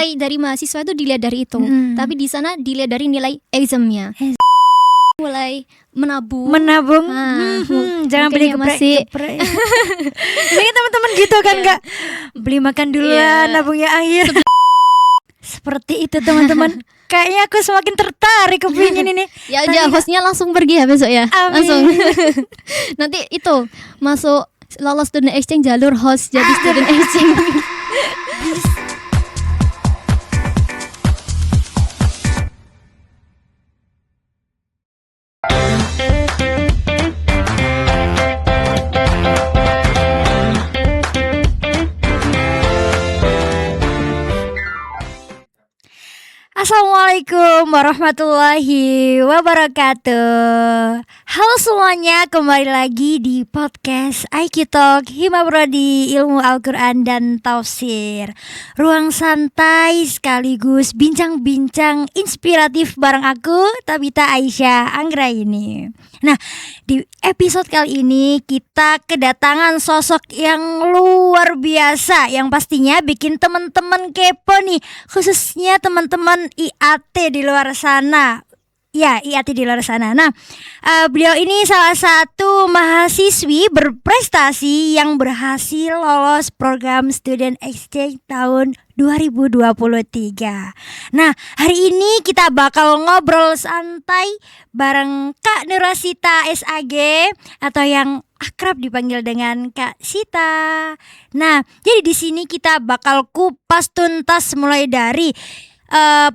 Dari mahasiswa itu dilihat dari itu, tapi di sana dilihat dari nilai examnya. Mulai menabung. Jangan beli geprek. Ini teman-teman gitu kan nggak beli makan duluan, nabungnya akhir. Seperti itu teman-teman. Kayaknya aku semakin tertarik kepingin ini. Ya udah, hostnya langsung pergi ya besok ya. Amin. Langsung. Nanti itu masuk lolos student exchange, jalur host jadi student exchange. Assalamualaikum warahmatullahi wabarakatuh. Halo semuanya, kembali lagi di podcast IQ Talk Hima Prodi Ilmu Al-Quran dan Tafsir. Ruang santai sekaligus bincang-bincang inspiratif bareng aku, Tabita Aisyah Anggraini. Nah, di episode kali ini kita kedatangan sosok yang luar biasa, yang pastinya bikin teman-teman kepo nih, khususnya teman-teman IAT di luar sana. Ya, IAT di luar sana. Nah, beliau ini salah satu mahasiswi berprestasi yang berhasil lolos program Student Exchange tahun 2023. Nah, hari ini kita bakal ngobrol santai bareng Kak Nurasita SAG atau yang akrab dipanggil dengan Kak Sita. Nah, jadi di sini kita bakal kupas tuntas mulai dari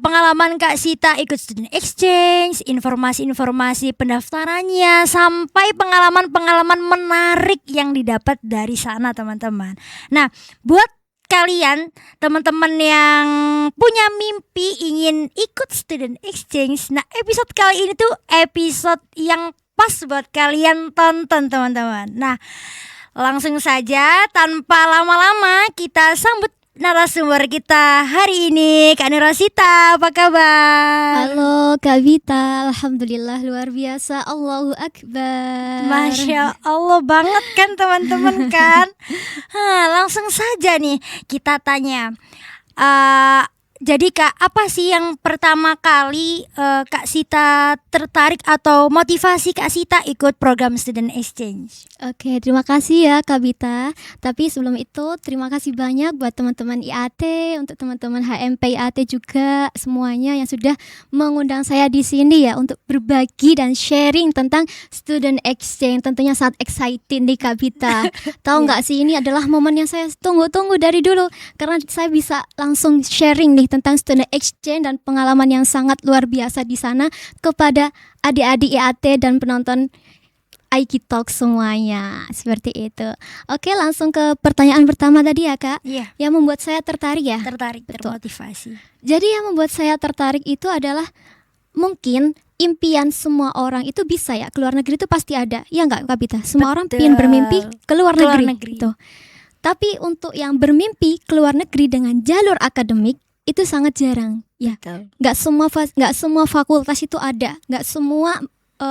pengalaman Kak Sita ikut student exchange, informasi-informasi pendaftarannya, sampai pengalaman-pengalaman menarik yang didapat dari sana teman-teman. Nah, buat kalian teman-teman yang punya mimpi ingin ikut student exchange, nah episode kali ini tuh episode yang pas buat kalian tonton teman-teman. Nah, langsung saja tanpa lama-lama kita sambut narasumber kita hari ini, Kak Nurasita. Apa kabar? Halo Kak Vita, alhamdulillah luar biasa, Allahu Akbar. Masya Allah banget kan teman-teman kan. Langsung saja nih kita tanya. Jadi Kak, apa sih yang pertama kali Kak Sita tertarik atau motivasi Kak Sita ikut program Student Exchange? Oke, terima kasih ya Kak Vita. Tapi sebelum itu terima kasih banyak buat teman-teman IAT, untuk teman-teman HMP IAT juga semuanya yang sudah mengundang saya di sini ya untuk berbagi dan sharing tentang Student Exchange. Tentunya sangat exciting nih Kak Vita. Tahu nggak sih, ini adalah momen yang saya tunggu-tunggu dari dulu karena saya bisa langsung sharing nih tentang student exchange dan pengalaman yang sangat luar biasa di sana kepada adik-adik IAT dan penonton IQ Talk semuanya. Seperti itu. Oke, langsung ke pertanyaan pertama tadi ya Kak. Iya. Yang membuat saya tertarik ya. Tertarik, Betul. termotivasi. Jadi yang membuat saya tertarik itu adalah mungkin impian semua orang itu bisa ya, keluar negeri itu pasti ada. Ya enggak Kak Bita? Semua orang ingin bermimpi keluar negeri. Gitu. Tapi untuk yang bermimpi keluar negeri dengan jalur akademik itu sangat jarang ya. Nggak semua fakultas itu ada, nggak semua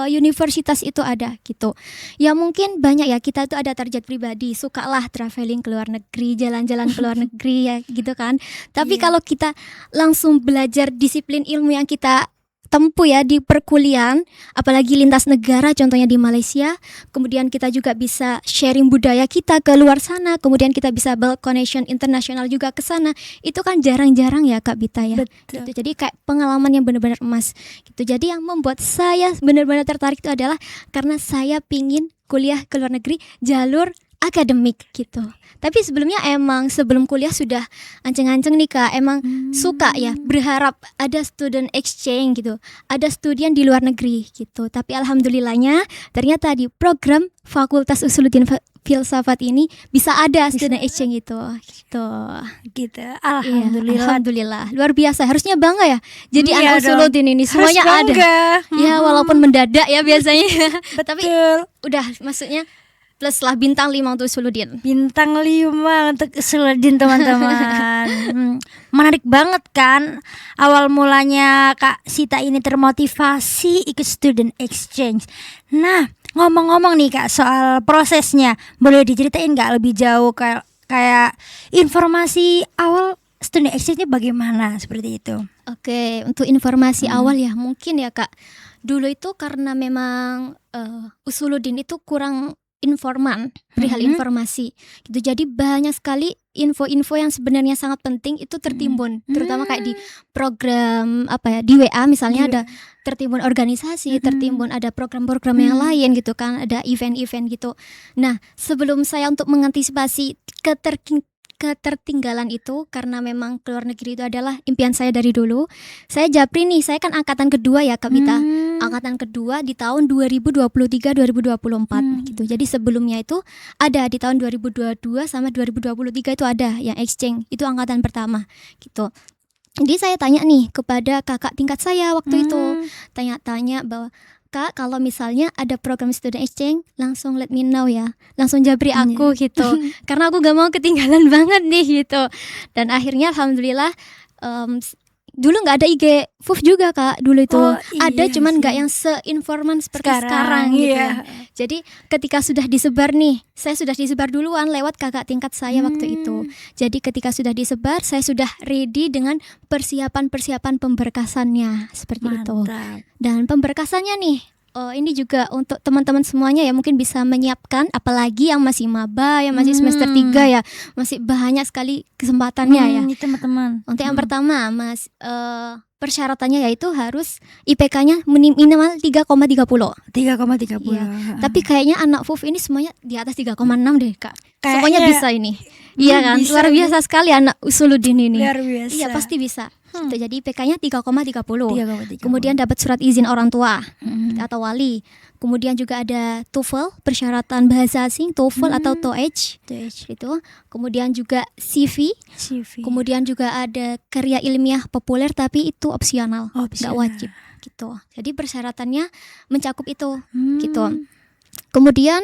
universitas itu ada gitu. Ya mungkin banyak ya, kita itu ada target pribadi, sukalah traveling ke luar negeri, jalan-jalan ke luar negeri ya gitu kan. Tapi kalau kita langsung belajar disiplin ilmu yang kita tempuh ya di perkuliahan, apalagi lintas negara contohnya di Malaysia, kemudian kita juga bisa sharing budaya kita ke luar sana, kemudian kita bisa build connection internasional juga ke sana. Itu kan jarang-jarang ya Kak Bita ya. Gitu. Jadi kayak pengalaman yang benar-benar emas gitu. Jadi yang membuat saya benar-benar tertarik itu adalah karena saya pingin kuliah ke luar negeri jalur akademik gitu. Tapi sebelumnya emang sebelum kuliah sudah anceng-anceng nih Kak, emang suka ya, berharap ada student exchange gitu, ada studian di luar negeri gitu. Tapi alhamdulillahnya ternyata di program Fakultas Usuluddin Filsafat ini bisa ada student exchange gitu. Alhamdulillah. Luar biasa, harusnya bangga ya. Jadi anak Usuluddin ini semuanya ada. Ya walaupun mendadak ya biasanya. Tapi udah maksudnya plus lah bintang 5 untuk Usuluddin. Bintang 5 untuk Usuluddin teman-teman. Menarik banget kan. Awal mulanya Kak Sita ini termotivasi ikut student exchange. Nah, ngomong-ngomong nih Kak soal prosesnya, boleh diceritain gak lebih jauh kayak informasi awal student exchange-nya bagaimana seperti itu? Oke, untuk informasi awal ya mungkin ya Kak. Dulu itu karena memang Usuluddin itu kurang informan perihal informasi gitu. Jadi banyak sekali info-info yang sebenarnya sangat penting itu tertimbun, terutama kayak di program di WA misalnya ada tertimbun organisasi, tertimbun ada program-program yang lain gitu kan, ada event-event gitu. Nah, sebelum saya untuk mengantisipasi ketertinggalan itu, karena memang keluar negeri itu adalah impian saya dari dulu. Saya japri nih, saya kan angkatan kedua ya Kak Bita. Angkatan kedua di tahun 2023-2024 gitu. Jadi sebelumnya itu ada di tahun 2022 sama 2023 itu ada yang exchange. Itu angkatan pertama gitu. Jadi saya tanya nih kepada kakak tingkat saya waktu itu. Tanya-tanya bahwa Kak, kalau misalnya ada program student exchange, langsung let me know ya. Langsung japri aku gitu. Karena aku gak mau ketinggalan banget nih gitu. Dan akhirnya alhamdulillah dulu gak ada IG FUF juga Kak. Dulu itu ada cuman gak yang seinforman seperti sekarang gitu ya. Jadi ketika sudah disebar nih, saya sudah disebar duluan lewat kakak tingkat saya waktu itu. Jadi ketika sudah disebar, saya sudah ready dengan persiapan-persiapan pemberkasannya seperti itu. Dan pemberkasannya nih, ini juga untuk teman-teman semuanya ya mungkin bisa menyiapkan, apalagi yang masih maba, yang masih semester 3 ya, masih banyak sekali kesempatannya ya. Teman-teman. Untuk yang pertama, persyaratannya yaitu harus IPK-nya minimal 3,30. 3,30. Ya. Tapi kayaknya anak FUF ini semuanya di atas 3,6 deh Kak. Semuanya bisa ini. Iya kan? Luar biasa sekali anak Usuluddin ini. Luar biasa. Iya, pasti bisa. Jadi IPK-nya 3,30. Kemudian dapat surat izin orang tua atau wali. Kemudian juga ada TOEFL, persyaratan bahasa asing, TOEFL atau TOEIC. Itu. Kemudian juga CV. Kemudian juga ada karya ilmiah populer tapi itu opsional, enggak wajib gitu. Jadi persyaratannya mencakup itu gitu. Kemudian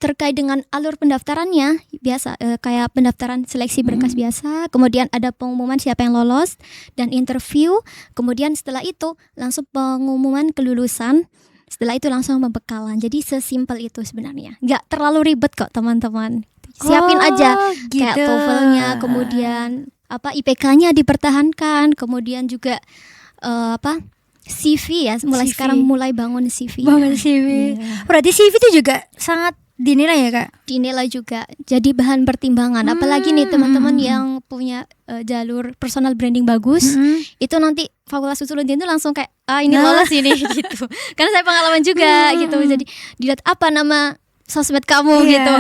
terkait dengan alur pendaftarannya biasa kayak pendaftaran seleksi berkas biasa, kemudian ada pengumuman siapa yang lolos dan interview, kemudian setelah itu langsung pengumuman kelulusan, setelah itu langsung pembekalan. Jadi sesimpel itu sebenarnya, nggak terlalu ribet kok teman-teman. Siapin aja gitu. Kayak TOEFL-nya, kemudian IPK-nya dipertahankan, kemudian juga CV ya, mulai CV. Sekarang mulai bangun CV. Yeah. Berarti CV itu juga sangat dinilai ya Kak? Dinilai juga, jadi bahan pertimbangan. Apalagi nih teman-teman yang punya jalur personal branding bagus, itu nanti Fakultas Usuluddin itu langsung kayak ini lolos ini gitu. Karena saya pengalaman juga gitu. Jadi dilihat apa nama sosmed kamu gitu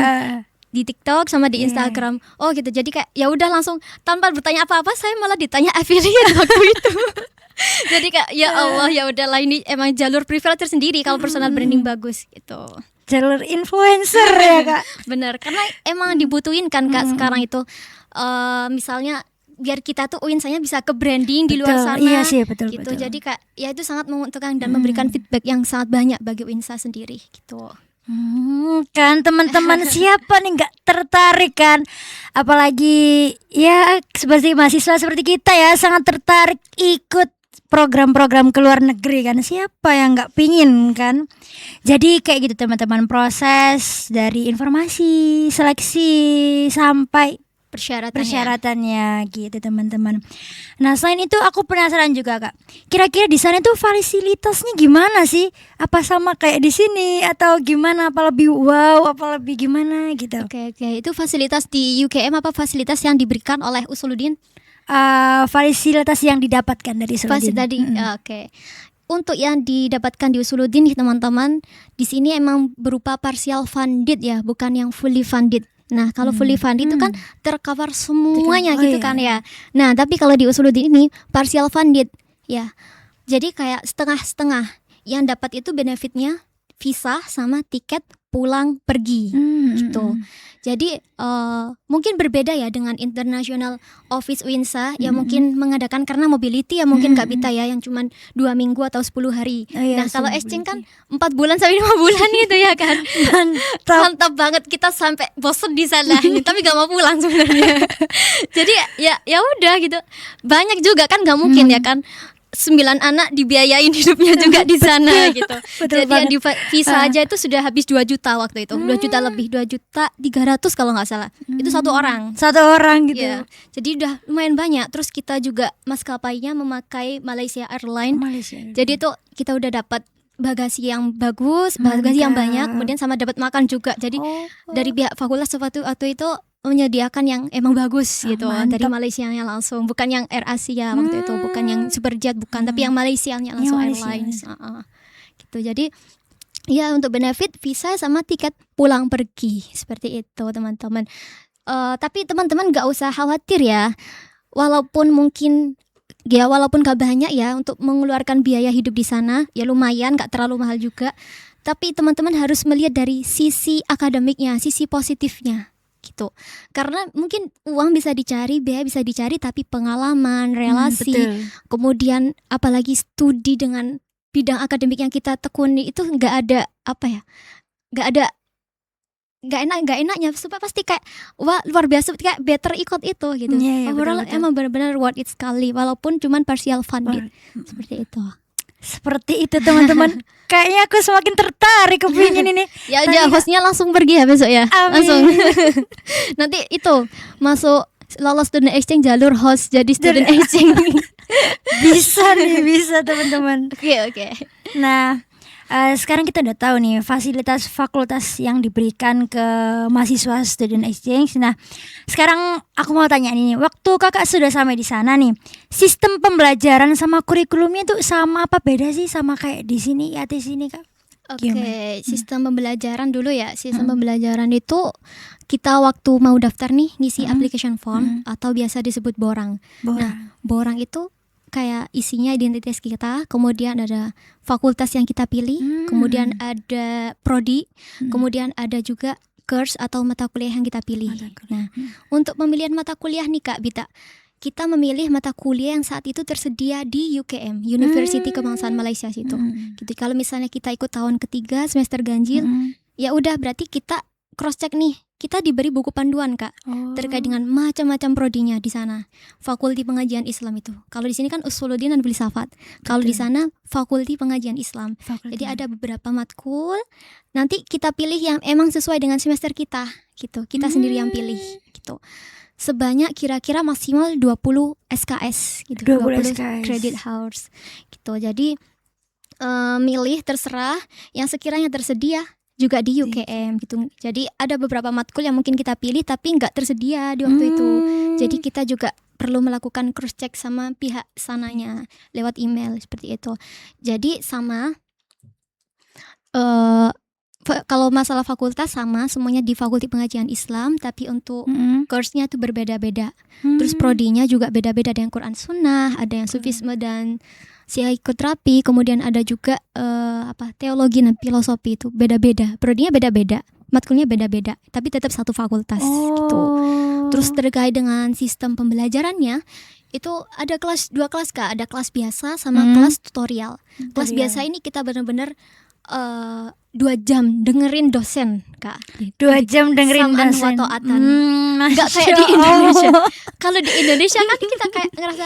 di TikTok sama di Instagram. Oh gitu. Jadi kayak ya udah langsung tanpa bertanya apa-apa, saya malah ditanya affiliate waktu itu. Jadi kayak ya Allah, ya udahlah, ini emang jalur preferred tersendiri kalau personal branding bagus gitu. Jalur influencer ya Kak. Bener, karena emang dibutuhin kan Kak sekarang itu. Misalnya biar kita tuh UINSA-nya bisa ke branding di luar sana. Iya sih, betul. Jadi Kak, ya itu sangat menguntungkan dan memberikan feedback yang sangat banyak bagi UINSA sendiri gitu. Kan teman-teman siapa nih nggak tertarik kan, apalagi ya seperti mahasiswa seperti kita ya sangat tertarik ikut program-program ke luar negeri kan, siapa yang nggak pingin kan. Jadi kayak gitu teman-teman, proses dari informasi, seleksi sampai persyaratannya gitu teman-teman. Nah selain itu aku penasaran juga Kak, kira-kira di sana tuh fasilitasnya gimana sih? Apa sama kayak di sini atau gimana? Apa lebih wow? Apa lebih gimana gitu? Oke. Itu fasilitas di UKM apa fasilitas yang diberikan oleh Usuluddin? Fasilitas yang didapatkan dari Usuluddin. Oke. Untuk yang didapatkan di Usuluddin nih teman-teman, di sini emang berupa partial funded ya, bukan yang fully funded. Nah kalau fully funded itu kan tercover semuanya gitu kan ya. Nah tapi kalau di Usuluddin ini partial funded ya, jadi kayak setengah-setengah. Yang dapat itu benefitnya visa sama tiket pulang pergi gitu. Jadi mungkin berbeda ya dengan International Office UINSA yang mungkin mengadakan karena mobility ya mungkin Kak Bita ya yang cuma 2 minggu atau 10 hari. Nah kalau exchange kan 4 bulan sampai 5 bulan gitu ya kan. Mantap banget, kita sampai bosen di sana tapi gak mau pulang sebenarnya. Jadi ya udah gitu. Banyak juga kan gak mungkin ya kan. 9 anak dibiayain hidupnya juga di sana gitu. Jadi yang di visa aja itu sudah habis 2 juta waktu itu. 2 juta lebih, 2.300.000 kalau nggak salah. Itu satu orang gitu. Ya, jadi udah lumayan banyak. Terus kita juga maskapainya memakai Malaysia Airlines. Jadi itu kita udah dapat bagasi yang bagus, bagasi yang banyak, kemudian sama dapat makan juga. Jadi dari pihak fakultas waktu itu menyediakan yang emang bagus gitu, dari Malaysianya langsung, bukan yang Air Asia waktu itu, bukan yang Superjet, bukan, tapi yang Malaysianya langsung Airlines. Gitu. Jadi ya untuk benefit visa sama tiket pulang pergi seperti itu teman-teman. Tapi teman-teman gak usah khawatir ya, walaupun gak banyak ya untuk mengeluarkan biaya hidup di sana, ya lumayan, gak terlalu mahal juga. Tapi teman-teman harus melihat dari sisi akademiknya, sisi positifnya gitu. Karena mungkin uang bisa dicari, biaya bisa dicari, tapi pengalaman, relasi, kemudian apalagi studi dengan bidang akademik yang kita tekuni itu gak enaknya, supaya pasti kayak wah luar biasa, kayak better ikut itu gitu. Overall emang benar-benar worth it sekali, walaupun cuman partial funded. Seperti itu teman-teman. Kayaknya aku semakin tertarik kepingin ini. Ya udah, hostnya langsung pergi ya besok ya. Amin. Langsung. Nanti masuk lolos student exchange, jalur host jadi student exchange. bisa teman-teman. Oke. Nah, sekarang kita udah tahu nih fasilitas fakultas yang diberikan ke mahasiswa student exchange. Nah, sekarang aku mau tanya nih, waktu kakak sudah sampai di sana nih, sistem pembelajaran sama kurikulumnya tuh sama apa beda sih sama kayak di sini ya, di sini kak? Oke, sistem pembelajaran dulu ya. Sistem pembelajaran itu kita waktu mau daftar nih ngisi application form atau biasa disebut borang. Nah, borang itu kayak isinya identitas kita, kemudian ada fakultas yang kita pilih, kemudian ada prodi, kemudian ada juga course atau mata kuliah yang kita pilih. Nah, untuk pemilihan mata kuliah nih Kak Bita, kita memilih mata kuliah yang saat itu tersedia di UKM, University Kebangsaan Malaysia situ. Gitu. Kalau misalnya kita ikut tahun ketiga semester ganjil, ya udah berarti kita cross check nih. Kita diberi buku panduan Kak, terkait dengan macam-macam prodinya di sana. Fakulti Pengajian Islam itu. Kalau di sini kan Usuluddin dan Filsafat. Kalau di sana Fakulti Pengajian Islam. Jadi ada beberapa matkul. Nanti kita pilih yang emang sesuai dengan semester kita, gitu. Kita sendiri yang pilih, gitu. Sebanyak kira-kira maksimal 20 SKS, gitu. 20 SKS. Credit hours, gitu. Jadi milih terserah yang sekiranya tersedia juga di UKM gitu. Jadi ada beberapa matkul yang mungkin kita pilih tapi nggak tersedia di waktu itu. Jadi kita juga perlu melakukan cross check sama pihak sananya lewat email seperti itu. Jadi sama kalau masalah fakultas sama semuanya di Fakulti Pengajian Islam, tapi untuk course-nya tuh berbeda-beda. Terus prodinya juga beda-beda, ada yang Quran Sunnah, ada yang Sufisme dan psikoterapi, kemudian ada juga teologi dan filosofi, itu beda-beda. Prodinya beda-beda, matkulnya beda-beda, tapi tetap satu fakultas gitu. Terus terkait dengan sistem pembelajarannya, itu ada dua kelas Kak, ada kelas biasa sama kelas tutorial. Kelas biasa ini kita benar-benar 2 jam dengerin dosen Kak. 2 jam dengerin dosen. Nggak kayak di Indonesia. Kalau di Indonesia kan kita kayak ngerasa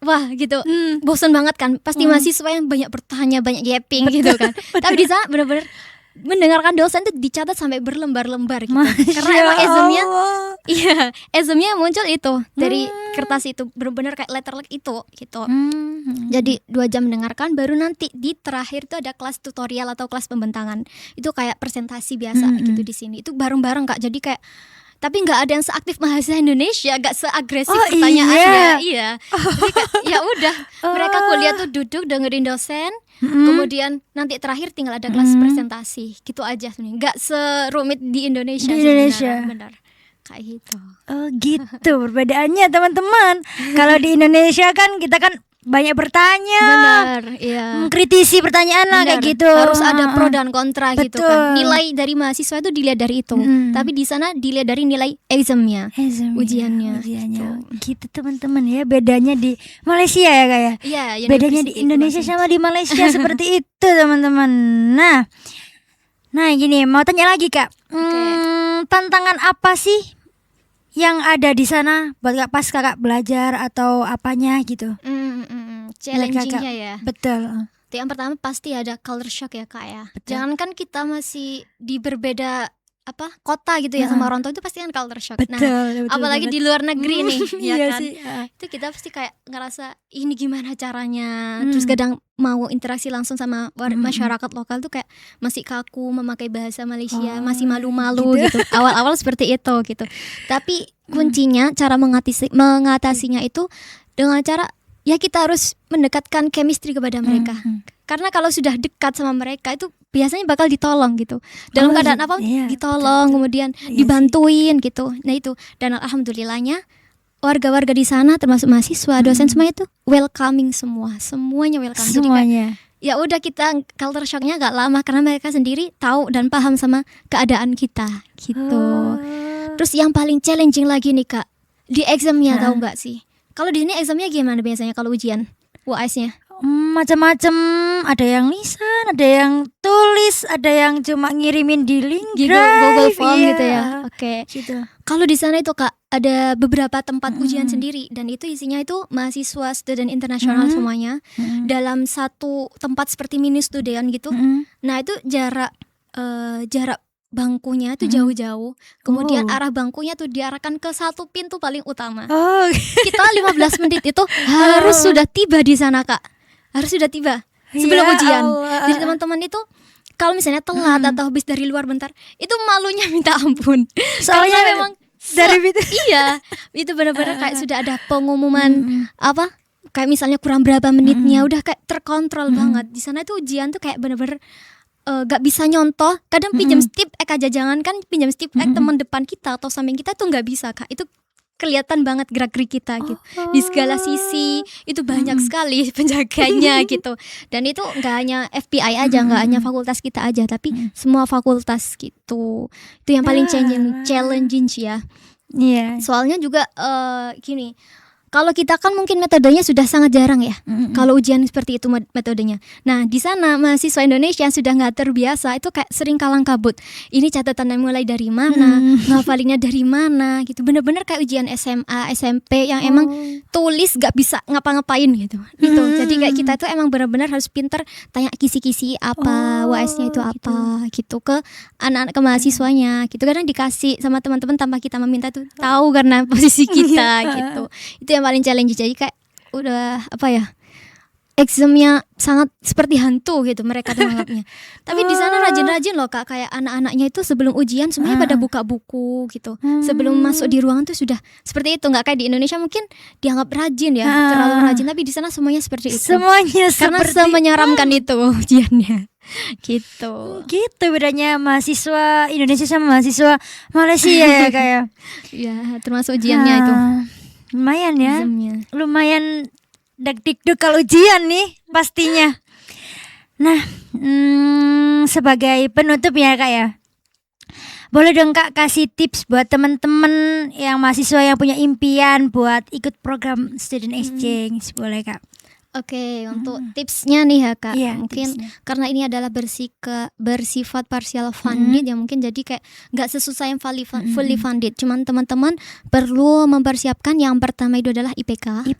wah gitu, bosan banget kan. Pasti mahasiswa yang banyak bertanya, banyak yapping gitu kan. Tapi di sana benar-benar mendengarkan dosen itu dicatat sampai berlembar-lembar gitu. Karena emang examnya muncul itu dari kertas itu, benar-benar kayak letterlek itu gitu. Jadi 2 jam mendengarkan, baru nanti di terakhir itu ada kelas tutorial atau kelas pembentangan. Itu kayak presentasi biasa gitu di sini. Itu bareng-bareng Kak. Jadi kayak tapi nggak ada yang seaktif mahasiswa Indonesia, nggak seagresif pertanyaannya. Iya. Jadi ya udah, mereka kuliah tuh duduk dengerin dosen, kemudian nanti terakhir tinggal ada kelas presentasi, gitu aja sebenarnya. Nggak serumit di Indonesia. Benar. Kayak gitu. Oh gitu perbedaannya teman-teman. Kalau di Indonesia kan kita kan banyak bertanya, benar, iya. Kritisi pertanyaan lah kayak gitu. Harus ada pro dan kontra gitu kan. Nilai dari mahasiswa itu dilihat dari itu. Tapi di sana dilihat dari nilai examnya, ujiannya. Gitu teman-teman ya, bedanya di Malaysia ya Kak ya. Iya, bedanya di Indonesia sama di Malaysia seperti itu teman-teman. Nah gini, mau tanya lagi Kak. Tantangan apa sih yang ada di sana buat pas kakak belajar atau apanya gitu? challenging-nya ya. Betul. Yang pertama pasti ada culture shock ya Kak ya. Betul. Jangankan kita masih di berbeda kota gitu ya sama orang tua, itu pasti kan culture shock. Betul, apalagi banget. di luar negeri nih ya Iya kan. sih. Itu kita pasti kayak ngerasa ini gimana caranya. Terus kadang mau interaksi langsung sama masyarakat lokal tuh kayak masih kaku memakai bahasa Malaysia, masih malu-malu gitu. Awal-awal seperti itu gitu. Tapi kuncinya cara mengatasinya itu dengan cara ya kita harus mendekatkan chemistry kepada mereka. Karena kalau sudah dekat sama mereka itu biasanya bakal ditolong gitu. Dalam keadaan apa ditolong, kemudian dibantuin gitu. Nah itu, dan alhamdulillahnya warga-warga di sana termasuk mahasiswa, dosen semuanya itu welcoming semuanya welcome. Semuanya. Jadi ya udah kita culture shocknya gak lama karena mereka sendiri tahu dan paham sama keadaan kita gitu. Terus yang paling challenging lagi nih Kak, di examnya tahu nggak sih? Kalau di sini examnya gimana biasanya kalau ujian UAS-nya? Macam-macam, ada yang lisan, ada yang tulis, ada yang cuma ngirimin di link Google Form gitu ya. Oke. Gitu. Kalau di sana itu Kak ada beberapa tempat ujian sendiri dan itu isinya itu mahasiswa student internasional semuanya dalam satu tempat seperti mini studian gitu. Nah itu jarak bangkunya tuh jauh-jauh. Kemudian arah bangkunya tuh diarahkan ke satu pintu paling utama. Kita 15 menit itu harus sudah tiba di sana Kak. Harus sudah tiba sebelum ujian. Jadi teman-teman itu kalau misalnya telat atau habis dari luar bentar, itu malunya minta ampun. Soalnya karena memang dari iya, itu benar-benar kayak sudah ada pengumuman kayak misalnya kurang berapa menitnya, udah kayak terkontrol banget. Di sana tuh ujian tuh kayak benar-benar gak bisa nyontoh. Kadang pinjam stip aja, jangan kan pinjam stip teman depan kita atau samping kita tuh nggak bisa Kak. Itu kelihatan banget gerak-gerik kita gitu. Di segala sisi itu banyak sekali penjaganya gitu. Dan itu nggak hanya FPI aja, nggak hanya fakultas kita aja, tapi semua fakultas gitu. Itu yang paling challenging sih ya. Iya. Soalnya juga gini, kalau kita kan mungkin metodenya sudah sangat jarang ya. Kalau ujian seperti itu metodenya. Nah di sana mahasiswa Indonesia sudah nggak terbiasa, itu kayak sering kalang kabut. Ini catatannya mulai dari mana, ngafalinnya dari mana gitu. Bener-bener kayak ujian SMA, SMP yang emang tulis nggak bisa ngapa-ngapain gitu. Jadi kayak kita tuh emang benar-benar harus pinter tanya kisi-kisi apa, UAS-nya itu apa gitu ke anak-anak ke mahasiswanya gitu. Kadang dikasih sama teman-teman tanpa kita meminta tuh tahu karena posisi kita gitu. Itu yang paling challenge. Jadi kayak udah examnya sangat seperti hantu gitu mereka tuh anggapnya. Tapi di sana rajin-rajin loh Kak, kayak anak-anaknya itu sebelum ujian semuanya pada buka buku gitu. Sebelum masuk di ruangan tuh sudah seperti itu. Nggak kayak di Indonesia mungkin dianggap rajin ya, terlalu rajin, tapi di sana semuanya seperti itu. Semuanya karena semenyeramkan itu ujiannya. Gitu bedanya mahasiswa Indonesia sama mahasiswa Malaysia ya kayak. Ya, termasuk ujiannya itu. Lumayan ya. Examnya. Lumayan deg-deg kalau ujian nih pastinya. Nah, sebagai penutup ya Kak ya, boleh dong Kak kasih tips buat teman-teman yang mahasiswa yang punya impian buat ikut program student exchange, boleh Kak? Oke, untuk tipsnya nih ya Kak, mungkin tipsnya. karena ini adalah bersifat partial funded ya, mungkin jadi kayak nggak sesusah yang fully funded. Cuman teman-teman perlu mempersiapkan yang pertama itu adalah IPK.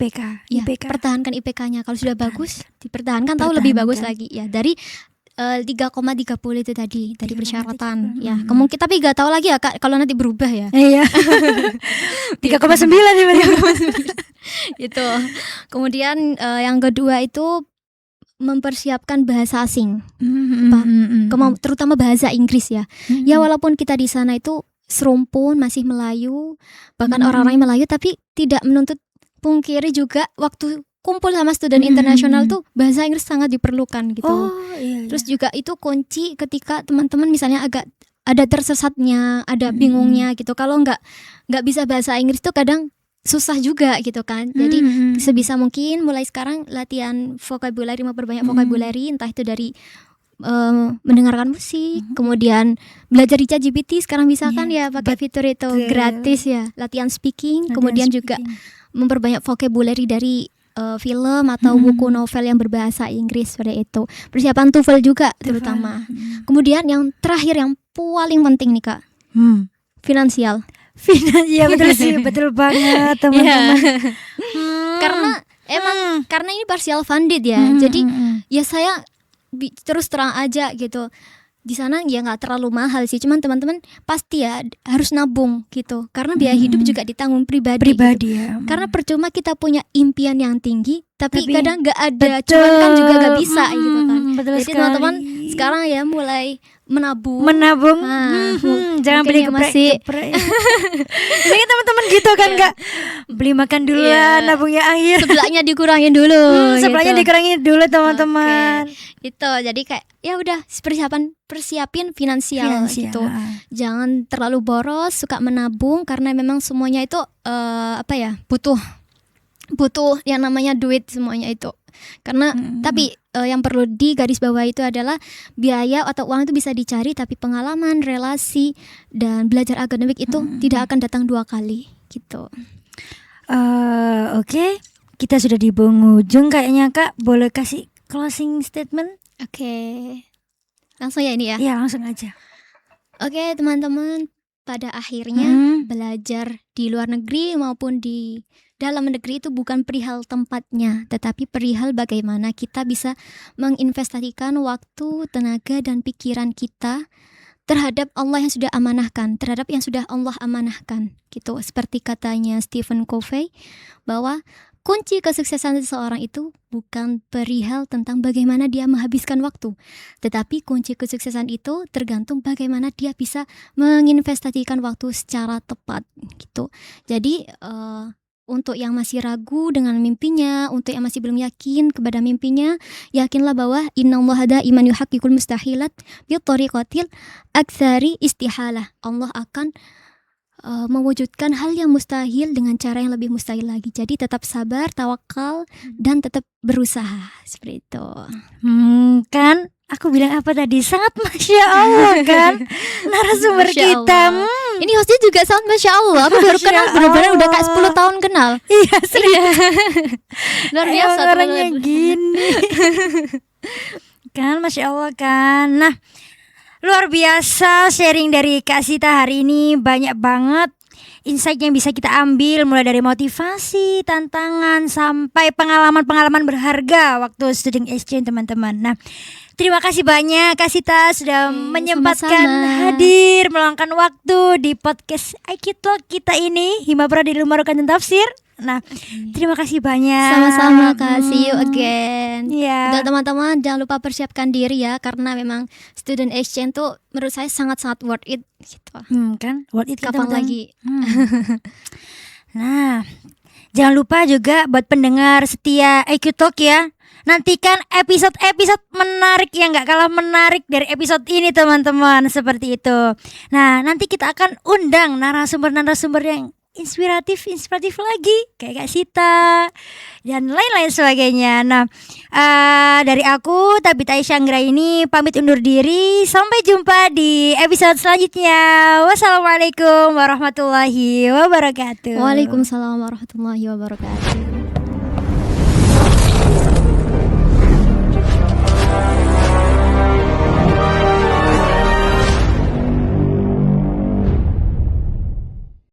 Ya, pertahankan IPK-nya. Kalau sudah bagus, dipertahankan. Tahu lebih bagus lagi ya dari 3,30 itu tadi persyaratan ya. Kemungkinan tapi nggak tahu lagi ya Kak kalau nanti berubah ya. Iya. 3,9 itu. Kemudian yang kedua itu mempersiapkan bahasa asing, terutama bahasa Inggris ya. Ya walaupun kita di sana itu serumpun masih Melayu, bahkan orang-orang Melayu, tapi tidak menuntut pungkiri juga waktu kumpul sama student internasional tuh bahasa Inggris sangat diperlukan gitu. Terus juga itu kunci ketika teman-teman misalnya agak ada tersesatnya, ada bingungnya gitu. Kalau nggak bisa bahasa Inggris tuh kadang susah juga gitu kan. Jadi sebisa mungkin mulai sekarang latihan vocabulary, memperbanyak vocabulary, entah itu dari mendengarkan musik, kemudian belajar di ChatGPT sekarang bisa kan ya pakai fitur itu gratis ya. Latihan speaking, kemudian juga memperbanyak vocabulary dari film atau buku novel yang berbahasa Inggris seperti itu. Persiapan TOEFL juga terutama. Kemudian yang terakhir yang paling penting nih Kak, finansial. Iya betul sih, betul banget teman-teman. Karena Emang karena ini partial funded ya. Jadi ya saya terus terang aja gitu. Di sana ya nggak terlalu mahal sih, cuman teman-teman pasti ya harus nabung gitu, karena biaya hidup juga ditanggung pribadi gitu. Ya. Karena percuma kita punya impian yang tinggi tapi kadang nggak ada, cuman kan juga nggak bisa gitu kan. Jadi teman-teman sekarang ya mulai menabung. Jangan beli geprek. Mungkin teman-teman gitu kan nggak beli makan dulu ya, nabungnya akhir. Sebelahnya dikurangin dulu. Sebelahnya dikurangin dulu teman-teman. Itu jadi kayak ya udah persiapin finansial gitu. Jangan terlalu boros, suka menabung karena memang semuanya itu butuh yang namanya duit semuanya itu. Karena tapi yang perlu digarisbawahi itu adalah biaya atau uang itu bisa dicari, tapi pengalaman, relasi dan belajar akademik itu tidak akan datang 2 kali gitu. Oke. Kita sudah di penghujung kayaknya Kak, boleh kasih closing statement? Oke. Langsung ya ini ya? Iya, langsung aja. Oke, teman-teman, pada akhirnya belajar di luar negeri maupun di dalam negeri itu bukan perihal tempatnya, tetapi perihal bagaimana kita bisa menginvestasikan waktu, tenaga, dan pikiran kita terhadap Allah yang sudah amanahkan, terhadap yang sudah Allah amanahkan gitu. Seperti katanya Stephen Covey bahwa kunci kesuksesan seseorang itu bukan perihal tentang bagaimana dia menghabiskan waktu, tetapi kunci kesuksesan itu tergantung bagaimana dia bisa menginvestasikan waktu secara tepat gitu. Jadi untuk yang masih ragu dengan mimpinya, untuk yang masih belum yakin kepada mimpinya, yakinlah bahwa innallaha da'iman yuhaqqiqul mustahilat bi thariqatil aktsari istihalah. Allah akan mewujudkan hal yang mustahil dengan cara yang lebih mustahil lagi. Jadi tetap sabar, tawakal, dan tetap berusaha. Seperti itu. Kan aku bilang apa tadi? Sangat Masya Allah kan narasumber kita. Ini hostnya juga sangat Masya Allah. Aku baru kenal, benar-benar udah kayak 10 tahun kenal. Iya, serius. Luar biasa orangnya gini. Kan Masya Allah kan. Nah, luar biasa sharing dari Kak Sita hari ini, banyak banget insight yang bisa kita ambil, mulai dari motivasi, tantangan, sampai pengalaman-pengalaman berharga waktu student exchange teman-teman. Nah, terima kasih banyak Kak Sita sudah menyempatkan hadir, meluangkan waktu di podcast iKitalk kita ini, Himapra di Ilmu Al-Quran dan Tafsir. Nah, terima kasih banyak. Sama-sama Kak, see you again. Yeah. Dan teman-teman jangan lupa persiapkan diri ya, karena memang student exchange tuh menurut saya sangat-sangat worth it gitu. Kan worth it kapan lagi. Nah, jangan lupa juga buat pendengar setia iKitalk ya, nantikan episode-episode menarik yang gak kalah menarik dari episode ini teman-teman, seperti itu. Nah, nanti kita akan undang narasumber-narasumber yang inspiratif lagi kayak Kak Sita dan lain-lain sebagainya. Nah, dari aku Tabita Aisyanggra ini pamit undur diri. Sampai jumpa di episode selanjutnya. Wassalamualaikum warahmatullahi wabarakatuh. Waalaikumsalam warahmatullahi wabarakatuh.